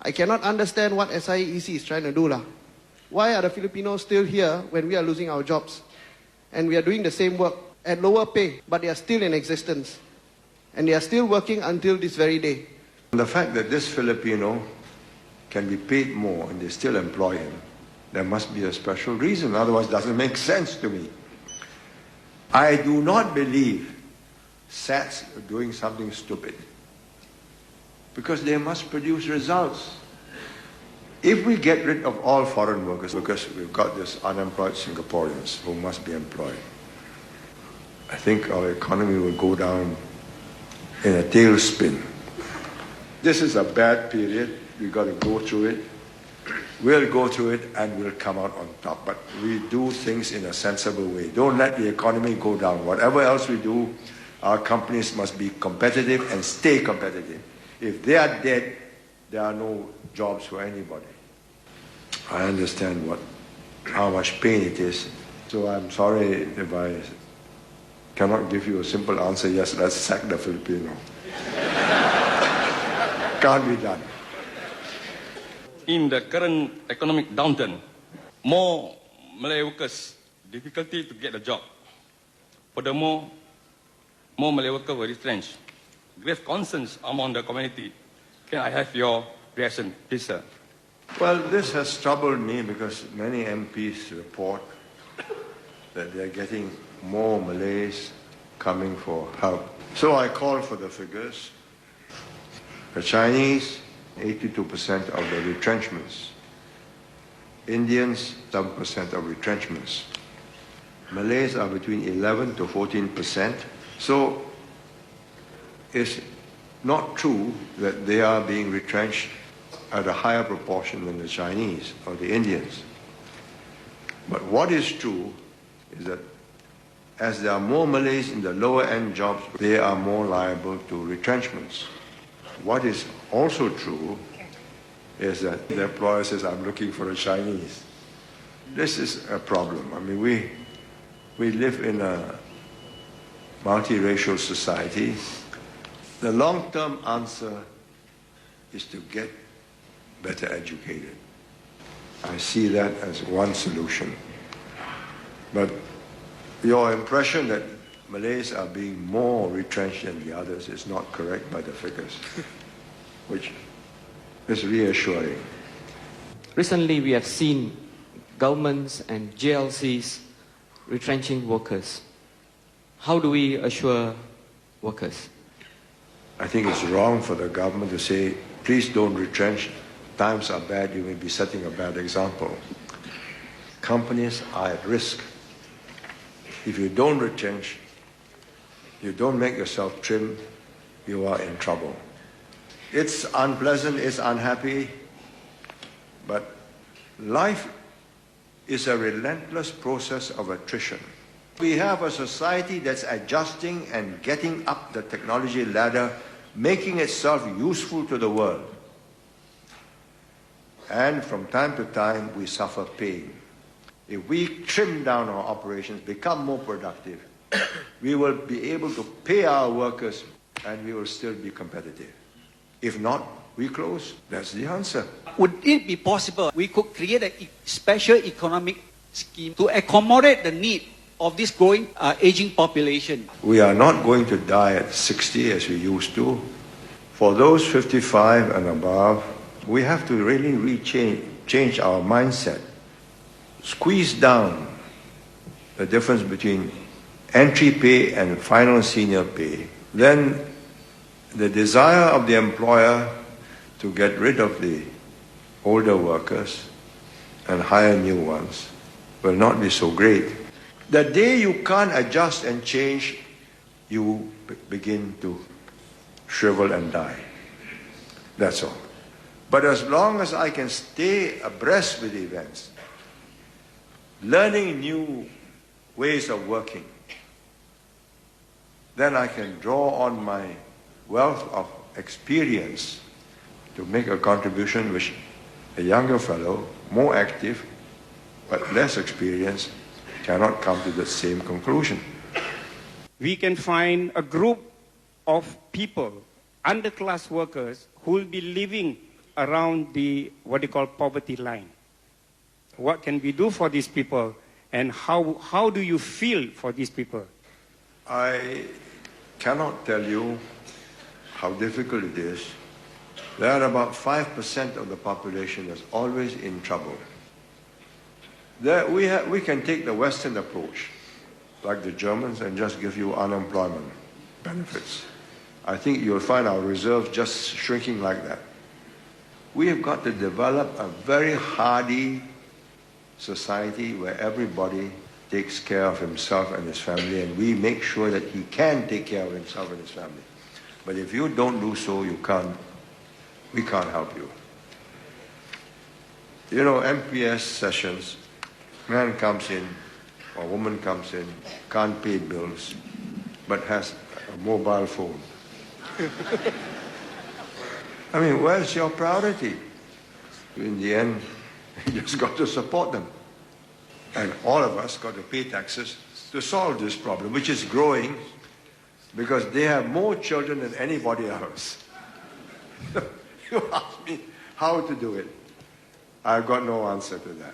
I cannot understand what SIEC is trying to do. Why are the Filipinos still here when we are losing our jobs? And we are doing the same work at lower pay, but they are still in existence. And they are still working until this very day. The fact that this Filipino can be paid more and they still employ him, there must be a special reason, otherwise it doesn't make sense to me. I do not believe SATs are doing something stupid, because they must produce results. If we get rid of all foreign workers, because we've got these unemployed Singaporeans who must be employed, I think our economy will go down in a tailspin. This is a bad period. We've got to go through it. We'll go through it and we'll come out on top. But we do things in a sensible way. Don't let the economy go down. Whatever else we do, our companies must be competitive and stay competitive. If they are dead, there are no jobs for anybody. I understand how much pain it is. So I'm sorry if I cannot give you a simple answer, yes, let's sack the Filipino. Can't be done. In the current economic downturn, more Malay workers difficulty to get a job. Furthermore, more Malay workers were retrenched. Grave concerns among the community. Can I have your reaction, please, sir? Well, this has troubled me because many MPs report that they're getting more Malays coming for help. So I call for the figures. The Chinese, 82% of the retrenchments. Indians, 7% of retrenchments. Malays are between 11 to 14%. So it's not true that they are being retrenched at a higher proportion than the Chinese or the Indians. But what is true is that as there are more Malays in the lower end jobs, they are more liable to retrenchments. What is also true is that the employer says, I'm looking for a Chinese. This is a problem. I mean, we live in a multiracial society. The long-term answer is to get better educated. I see that as one solution. But your impression that Malays are being more retrenched than the others is not correct by the figures, which is reassuring. Recently, we have seen governments and JLCs retrenching workers. How do we assure workers? I think it's wrong for the government to say, please don't retrench. Times are bad, you may be setting a bad example. Companies are at risk. If you don't retrench, you don't make yourself trim, you are in trouble. It's unpleasant, it's unhappy, but life is a relentless process of attrition. We have a society that's adjusting and getting up the technology ladder, making itself useful to the world. And from time to time, we suffer pain. If we trim down our operations, become more productive, we will be able to pay our workers and we will still be competitive. If not, we close. That's the answer. Would it be possible we could create a special economic scheme to accommodate the need of this growing aging population? We are not going to die at 60 as we used to. For those 55 and above, we have to really change our mindset. Squeeze down the difference between entry pay and final senior pay. Then the desire of the employer to get rid of the older workers and hire new ones will not be so great. The day you can't adjust and change, you begin to shrivel and die. That's all. But as long as I can stay abreast with events, learning new ways of working, then I can draw on my wealth of experience to make a contribution which a younger fellow, more active, but less experienced, cannot come to the same conclusion. We can find a group of people, underclass workers, who will be living around the, what you call, poverty line. What can we do for these people, and how do you feel for these people? I cannot tell you how difficult it is. There are about 5% of the population that's always in trouble. We can take the Western approach, like the Germans, and just give you unemployment benefits. I think you'll find our reserves just shrinking like that. We have got to develop a very hardy society where everybody takes care of himself and his family, and we make sure that he can take care of himself and his family. But if you don't do so, we can't help you. You know, MPS sessions, man comes in, or woman comes in, can't pay bills, but has a mobile phone. I mean, where's your priority? In the end, you just got to support them. And all of us got to pay taxes to solve this problem, which is growing because they have more children than anybody else. You ask me how to do it. I've got no answer to that.